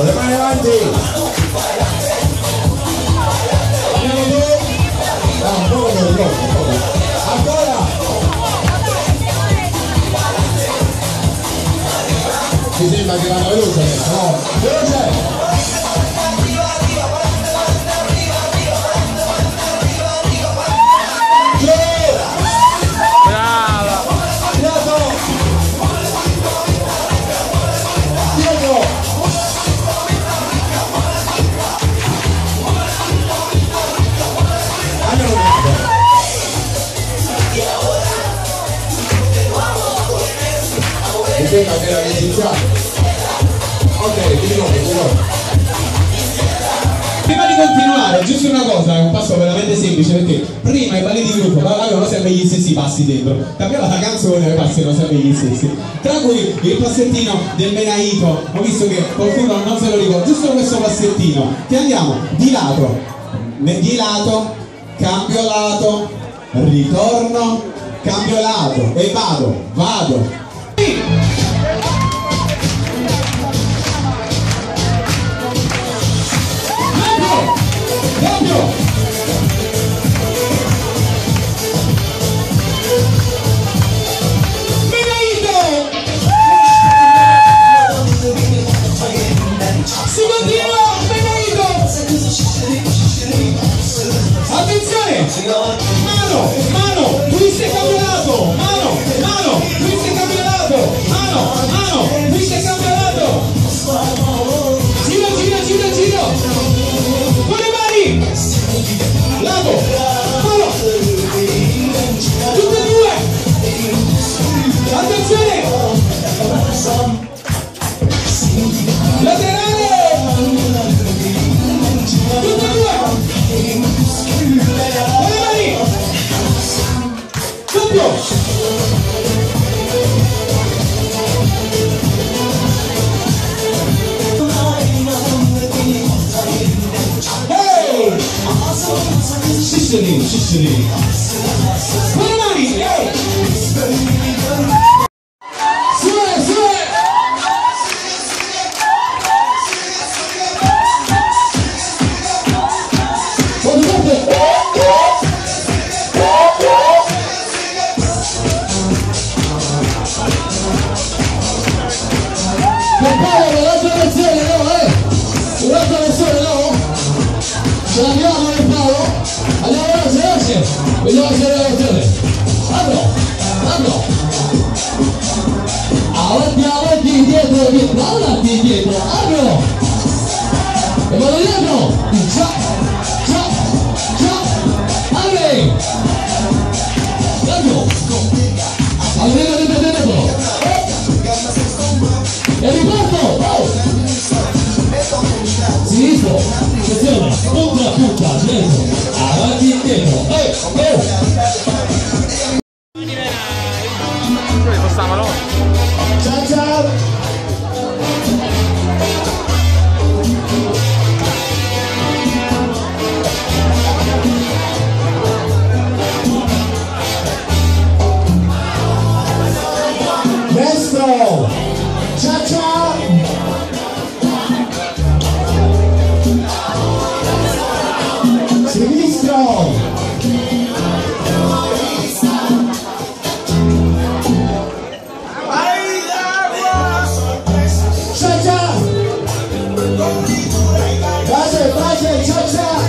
Le mani avanti. Andiamo giù. Un po'. Ancora. Mi sembra che vada veloce, no? Veloce. Sembra che era iniziato. Ok, di nuovo. Prima di continuare, giusto una cosa, è un passo veramente semplice, perché prima i balli di gruppo avevano sempre gli stessi passi dentro, cambiava la canzone e i passi erano sempre gli stessi, tra cui il passettino del Menaito. Ho visto che qualcuno non se lo ricorda, giusto questo passettino, che andiamo di lato, cambio lato, ritorno, cambio lato e vado. Cambio! Menaito! Si continua! Menaito! Attenzione! Mano! Twist e campionato! Mano! Twist e campionato! Mano! Twist e campionato! Giro! Con le mani! Lato! Mano! Tutte e due! Attenzione! Laterale! Tutte e due! Con le mani! Doppio! Sicily. Con le mani! Su! Un'altra versione, no? Ce l'abbiamo nel palo? Andiamo veloce! Vediamo se è la versione. Apro! Avanti, indietro, apro! E vado dietro! Ciao! Apri! Cambio! Almeno dentro! E riparto! Sinistro, attenzione, punta, dentro, avanti, indietro, Ciao! Destro! Ciao! Sinistro! Ciao! Base, ciao!